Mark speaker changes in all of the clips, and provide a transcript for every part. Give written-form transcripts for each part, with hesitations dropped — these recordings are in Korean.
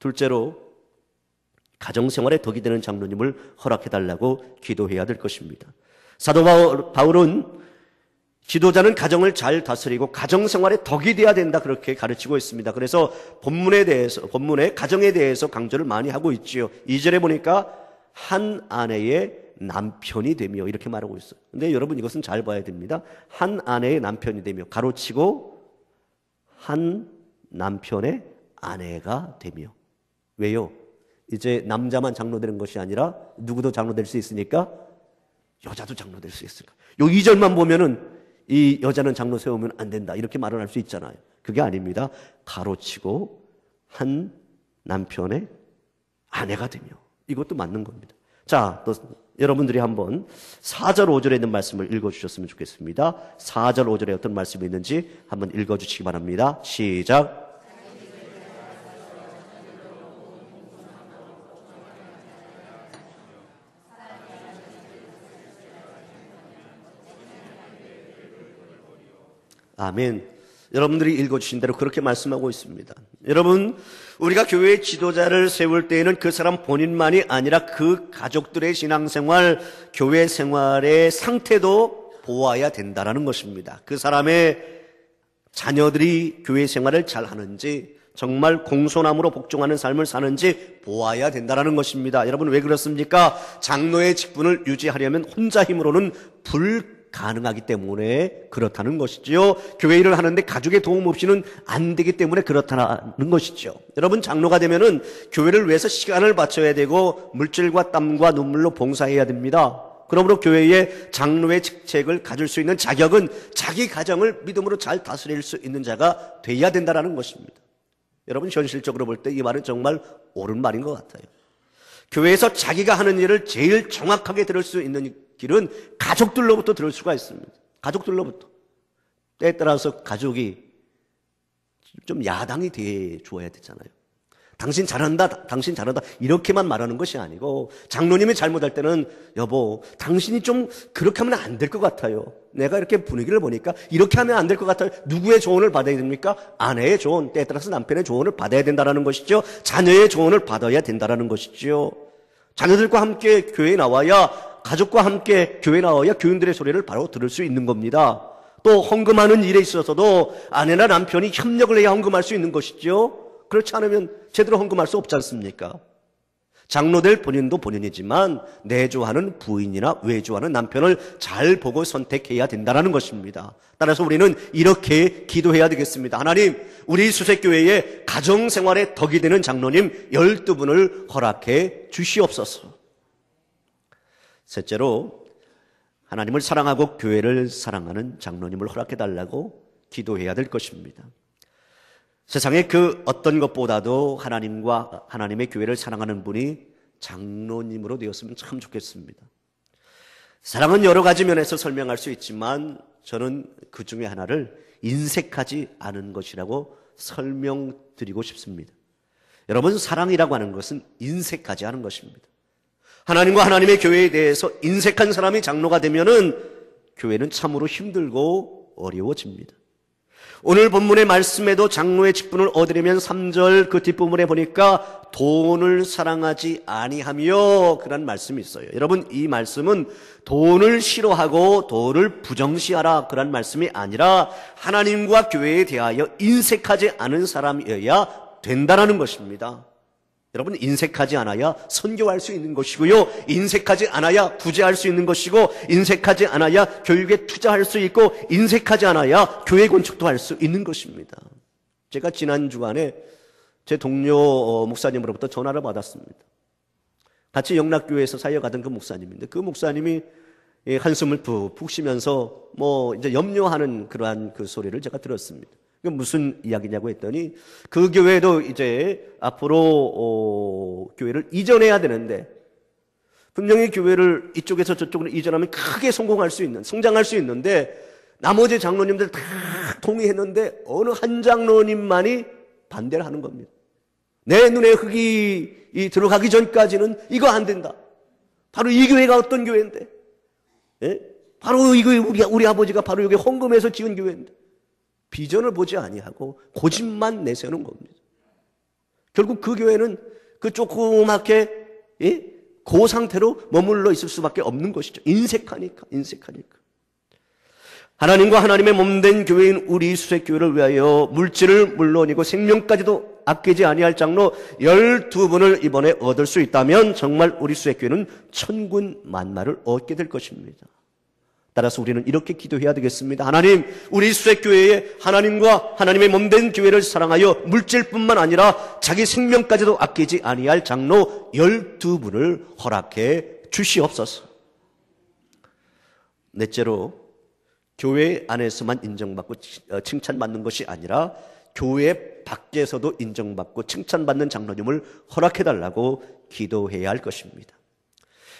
Speaker 1: 둘째로 가정생활에 덕이 되는 장로님을 허락해달라고 기도해야 될 것입니다. 사도 바울은 지도자는 가정을 잘 다스리고 가정생활에 덕이 돼야 된다 그렇게 가르치고 있습니다. 그래서 본문에 가정에 대해서 강조를 많이 하고 있지요. 2절에 보니까 한 아내의 남편이 되며 이렇게 말하고 있어요. 근데 여러분 이것은 잘 봐야 됩니다. 한 아내의 남편이 되며 가로치고 한 남편의 아내가 되며. 왜요? 이제 남자만 장로 되는 것이 아니라 누구도 장로 될 수 있으니까 여자도 장로 될 수 있을까? 요 2절만 보면은 이 여자는 장로 세우면 안 된다 이렇게 말을 할 수 있잖아요. 그게 아닙니다. 가로치고 한 남편의 아내가 되며. 이것도 맞는 겁니다. 자, 또 여러분들이 한번 4절 5절에 있는 말씀을 읽어주셨으면 좋겠습니다. 4절 5절에 어떤 말씀이 있는지 한번 읽어주시기 바랍니다. 시작. 아멘. 여러분들이 읽어주신 대로 그렇게 말씀하고 있습니다. 여러분, 우리가 교회의 지도자를 세울 때에는 그 사람 본인만이 아니라 그 가족들의 신앙생활, 교회 생활의 상태도 보아야 된다는 것입니다. 그 사람의 자녀들이 교회 생활을 잘 하는지, 정말 공손함으로 복종하는 삶을 사는지 보아야 된다는 것입니다. 여러분, 왜 그렇습니까? 장로의 직분을 유지하려면 혼자 힘으로는 가능하기 때문에 그렇다는 것이지요. 교회 일을 하는데 가족의 도움 없이는 안 되기 때문에 그렇다는 것이죠. 여러분, 장로가 되면은 교회를 위해서 시간을 바쳐야 되고 물질과 땀과 눈물로 봉사해야 됩니다. 그러므로 교회의 장로의 직책을 가질 수 있는 자격은 자기 가정을 믿음으로 잘 다스릴 수 있는 자가 돼야 된다는 것입니다. 여러분, 현실적으로 볼 때 이 말은 정말 옳은 말인 것 같아요. 교회에서 자기가 하는 일을 제일 정확하게 들을 수 있는 길은 가족들로부터 들을 수가 있습니다. 가족들로부터. 때에 따라서 가족이 좀 야당이 돼 줘야 되잖아요. 당신 잘한다, 당신 잘한다 이렇게만 말하는 것이 아니고, 장로님이 잘못할 때는 여보, 당신이 좀 그렇게 하면 안 될 것 같아요. 내가 이렇게 분위기를 보니까 이렇게 하면 안 될 것 같아요. 누구의 조언을 받아야 됩니까? 아내의 조언, 때에 따라서 남편의 조언을 받아야 된다는 것이죠. 자녀의 조언을 받아야 된다는 것이죠. 자녀들과 함께 교회에 나와야, 가족과 함께 교회에 나와야 교인들의 소리를 바로 들을 수 있는 겁니다. 또 헌금하는 일에 있어서도 아내나 남편이 협력을 해야 헌금할 수 있는 것이죠. 그렇지 않으면 제대로 헌금할 수 없지 않습니까? 장로될 본인도 본인이지만 내조하는 부인이나 외조하는 남편을 잘 보고 선택해야 된다는 것입니다. 따라서 우리는 이렇게 기도해야 되겠습니다. 하나님, 우리 수색교회에 가정생활에 덕이 되는 장로님 12분을 허락해 주시옵소서. 셋째로, 하나님을 사랑하고 교회를 사랑하는 장로님을 허락해달라고 기도해야 될 것입니다. 세상에 그 어떤 것보다도 하나님과 하나님의 교회를 사랑하는 분이 장로님으로 되었으면 참 좋겠습니다. 사랑은 여러 가지 면에서 설명할 수 있지만 저는 그 중에 하나를 인색하지 않은 것이라고 설명드리고 싶습니다. 여러분, 사랑이라고 하는 것은 인색하지 않은 것입니다. 하나님과 하나님의 교회에 대해서 인색한 사람이 장로가 되면은 교회는 참으로 힘들고 어려워집니다. 오늘 본문의 말씀에도 장로의 직분을 얻으려면 3절 그 뒷부분에 보니까 돈을 사랑하지 아니하며 그런 말씀이 있어요. 여러분, 이 말씀은 돈을 싫어하고 돈을 부정시하라 그런 말씀이 아니라 하나님과 교회에 대하여 인색하지 않은 사람이어야 된다는 것입니다. 여러분, 인색하지 않아야 선교할 수 있는 것이고요, 인색하지 않아야 구제할 수 있는 것이고, 인색하지 않아야 교육에 투자할 수 있고, 인색하지 않아야 교회 건축도 할 수 있는 것입니다. 제가 지난 주간에 제 동료 목사님으로부터 전화를 받았습니다. 같이 영락교회에서 사역하던 그 목사님인데, 그 목사님이 한숨을 푹 쉬면서 이제 염려하는 그러한 그 소리를 제가 들었습니다. 무슨 이야기냐고 했더니, 그 교회도 이제 앞으로 교회를 이전해야 되는데, 분명히 교회를 이쪽에서 저쪽으로 이전하면 크게 성공할 수 있는, 성장할 수 있는데, 나머지 장로님들 다 동의했는데 어느 한 장로님만이 반대를 하는 겁니다. 내 눈에 흙이 들어가기 전까지는 이거 안 된다. 바로 이 교회가 어떤 교회인데, 예? 바로 이거 우리 아버지가 바로 여기 헌금해서 지은 교회인데, 비전을 보지 아니하고 고집만 내세우는 겁니다. 결국 그 교회는 그 조그맣게 그 상태로 머물러 있을 수밖에 없는 것이죠. 인색하니까. 하나님과 하나님의 몸된 교회인 우리 수색교회를 위하여 물질을 물론이고 생명까지도 아끼지 아니할 장로 12분을 이번에 얻을 수 있다면 정말 우리 수색교회는 천군 만마를 얻게 될 것입니다. 따라서 우리는 이렇게 기도해야 되겠습니다. 하나님, 우리 수색교회에 하나님과 하나님의 몸된 교회를 사랑하여 물질뿐만 아니라 자기 생명까지도 아끼지 아니할 장로 12분을 허락해 주시옵소서. 넷째로, 교회 안에서만 인정받고 칭찬받는 것이 아니라 교회 밖에서도 인정받고 칭찬받는 장로님을 허락해달라고 기도해야 할 것입니다.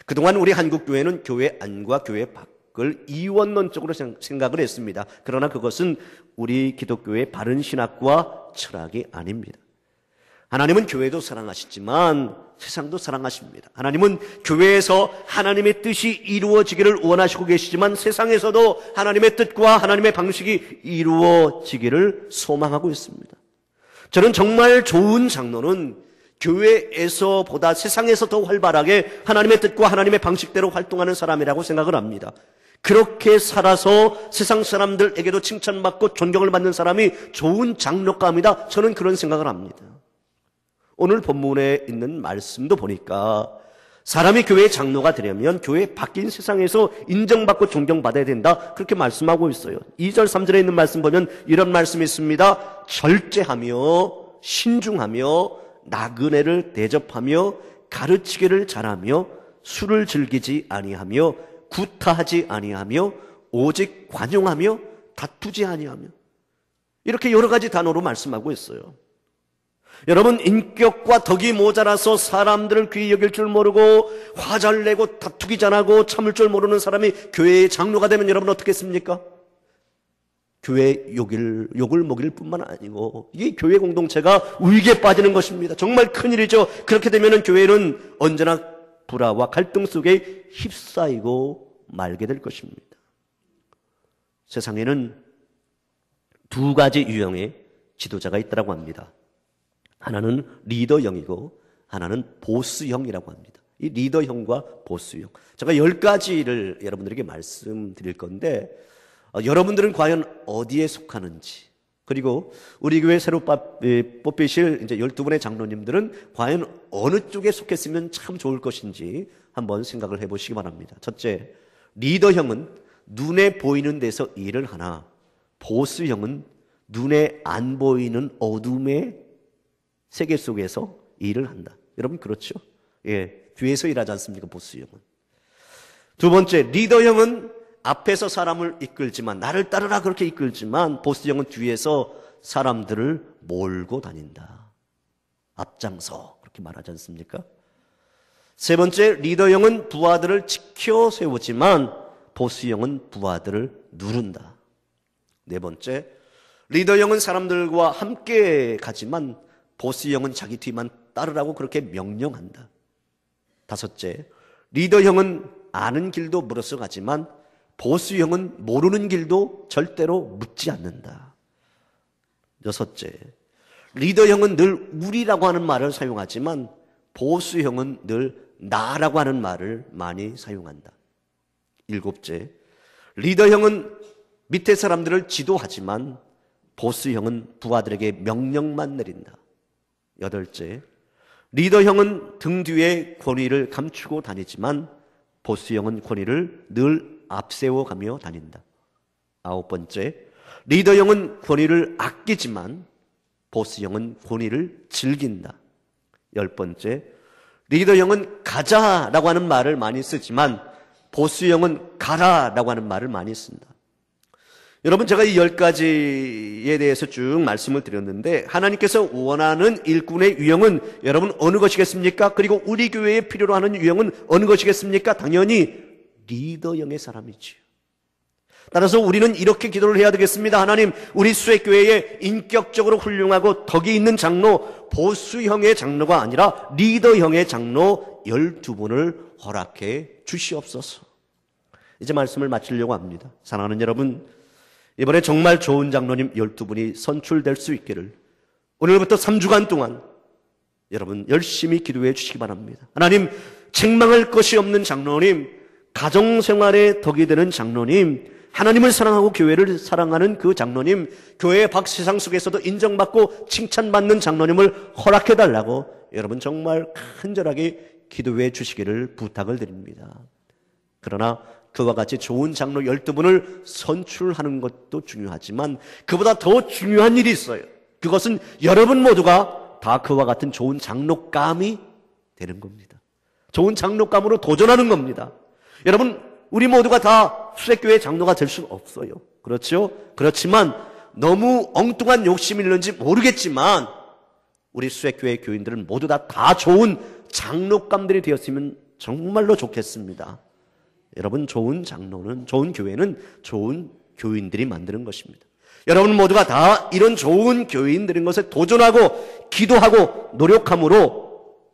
Speaker 1: 그동안 우리 한국교회는 교회 안과 교회 밖을 이원론적으로 생각을 했습니다. 그러나 그것은 우리 기독교의 바른 신학과 철학이 아닙니다. 하나님은 교회도 사랑하시지만 세상도 사랑하십니다. 하나님은 교회에서 하나님의 뜻이 이루어지기를 원하시고 계시지만 세상에서도 하나님의 뜻과 하나님의 방식이 이루어지기를 소망하고 있습니다. 저는 정말 좋은 장로는 교회에서보다 세상에서 더 활발하게 하나님의 뜻과 하나님의 방식대로 활동하는 사람이라고 생각을 합니다. 그렇게 살아서 세상 사람들에게도 칭찬받고 존경을 받는 사람이 좋은 장로감이다. 저는 그런 생각을 합니다. 오늘 본문에 있는 말씀도 보니까 사람이 교회의 장로가 되려면 교회 바뀐 세상에서 인정받고 존경받아야 된다. 그렇게 말씀하고 있어요. 2절 3절에 있는 말씀 보면 이런 말씀이 있습니다. 절제하며 신중하며 나그네를 대접하며 가르치기를 잘하며 술을 즐기지 아니하며 구타하지 아니하며 오직 관용하며 다투지 아니하며 이렇게 여러 가지 단어로 말씀하고 있어요. 여러분, 인격과 덕이 모자라서 사람들을 귀히 여길 줄 모르고 화 잘 내고 다투기 잘하고 참을 줄 모르는 사람이 교회의 장로가 되면 여러분 어떻겠습니까? 교회 욕을 먹일 뿐만 아니고 이게 교회 공동체가 위기에 빠지는 것입니다. 정말 큰일이죠. 그렇게 되면 교회는 언제나 불화와 갈등 속에 휩싸이고 말게 될 것입니다. 세상에는 두 가지 유형의 지도자가 있다고 합니다. 하나는 리더형이고 하나는 보스형이라고 합니다. 이 리더형과 보스형. 제가 10가지를 여러분들에게 말씀드릴 건데 여러분들은 과연 어디에 속하는지, 그리고 우리 교회 새로 뽑히실 이제 12분의 장로님들은 과연 어느 쪽에 속했으면 참 좋을 것인지 한번 생각을 해보시기 바랍니다. 첫째, 리더형은 눈에 보이는 데서 일을 하나 보스형은 눈에 안 보이는 어둠의 세계 속에서 일을 한다. 여러분 그렇죠? 뒤에서 일하지 않습니까? 보스형은. 두 번째, 리더형은 앞에서 사람을 이끌지만, 나를 따르라 그렇게 이끌지만 보스형은 뒤에서 사람들을 몰고 다닌다. 앞장서 그렇게 말하지 않습니까? 세 번째, 리더형은 부하들을 지켜 세우지만 보스형은 부하들을 누른다. 네 번째, 리더형은 사람들과 함께 가지만 보스형은 자기 뒤만 따르라고 그렇게 명령한다. 다섯째, 리더형은 아는 길도 물어서 가지만 보스형은 모르는 길도 절대로 묻지 않는다. 여섯째, 리더형은 늘 우리라고 하는 말을 사용하지만 보스형은 늘 나라고 하는 말을 많이 사용한다. 일곱째, 리더형은 밑에 사람들을 지도하지만 보스형은 부하들에게 명령만 내린다. 여덟째, 리더형은 등 뒤에 권위를 감추고 다니지만 보스형은 권위를 늘 앞세워가며 다닌다. 아홉 번째, 리더형은 권위를 아끼지만 보스형은 권위를 즐긴다. 열 번째, 리더형은 가자라고 하는 말을 많이 쓰지만 보스형은 가라라고 하는 말을 많이 쓴다. 여러분, 제가 이 10가지에 대해서 쭉 말씀을 드렸는데 하나님께서 원하는 일꾼의 유형은 여러분 어느 것이겠습니까? 그리고 우리 교회에 필요로 하는 유형은 어느 것이겠습니까? 당연히 리더형의 사람이지요. 따라서 우리는 이렇게 기도를 해야 되겠습니다. 하나님, 우리 수액교회에 인격적으로 훌륭하고 덕이 있는 장로, 보수형의 장로가 아니라 리더형의 장로 12분을 허락해 주시옵소서. 이제 말씀을 마치려고 합니다. 사랑하는 여러분, 이번에 정말 좋은 장로님 12분이 선출될 수 있기를 오늘부터 3주간 동안 여러분 열심히 기도해 주시기 바랍니다. 하나님, 책망할 것이 없는 장로님, 가정생활에 덕이 되는 장로님, 하나님을 사랑하고 교회를 사랑하는 그 장로님, 교회의 박세상 속에서도 인정받고 칭찬받는 장로님을 허락해달라고 여러분 정말 간절하게 기도해 주시기를 부탁을 드립니다. 그러나 그와 같이 좋은 장로 12분을 선출하는 것도 중요하지만 그보다 더 중요한 일이 있어요. 그것은 여러분 모두가 다 그와 같은 좋은 장로감이 되는 겁니다. 좋은 장로감으로 도전하는 겁니다. 여러분, 우리 모두가 다 수색교회 장로가 될 수는 없어요. 그렇죠? 그렇지만 너무 엉뚱한 욕심이 있는지 모르겠지만 우리 수색교회 교인들은 모두 다 좋은 장로감들이 되었으면 정말로 좋겠습니다. 여러분, 좋은 장로는, 좋은 교회는 좋은 교인들이 만드는 것입니다. 여러분 모두가 다 이런 좋은 교인들인 것에 도전하고 기도하고 노력함으로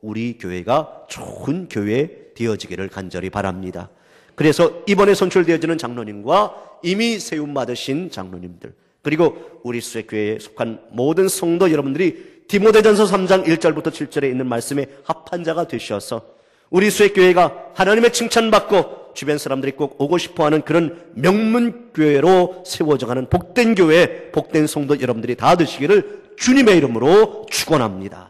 Speaker 1: 우리 교회가 좋은 교회 되어지기를 간절히 바랍니다. 그래서 이번에 선출되어지는 장로님과 이미 세움받으신 장로님들, 그리고 우리 수색교회에 속한 모든 성도 여러분들이 디모데전서 3장 1절부터 7절에 있는 말씀에 합한 자가 되셔서 우리 수색교회가 하나님의 칭찬받고 주변 사람들이 꼭 오고 싶어하는 그런 명문교회로 세워져가는 복된 교회, 복된 성도 여러분들이 다 되시기를 주님의 이름으로 축원합니다.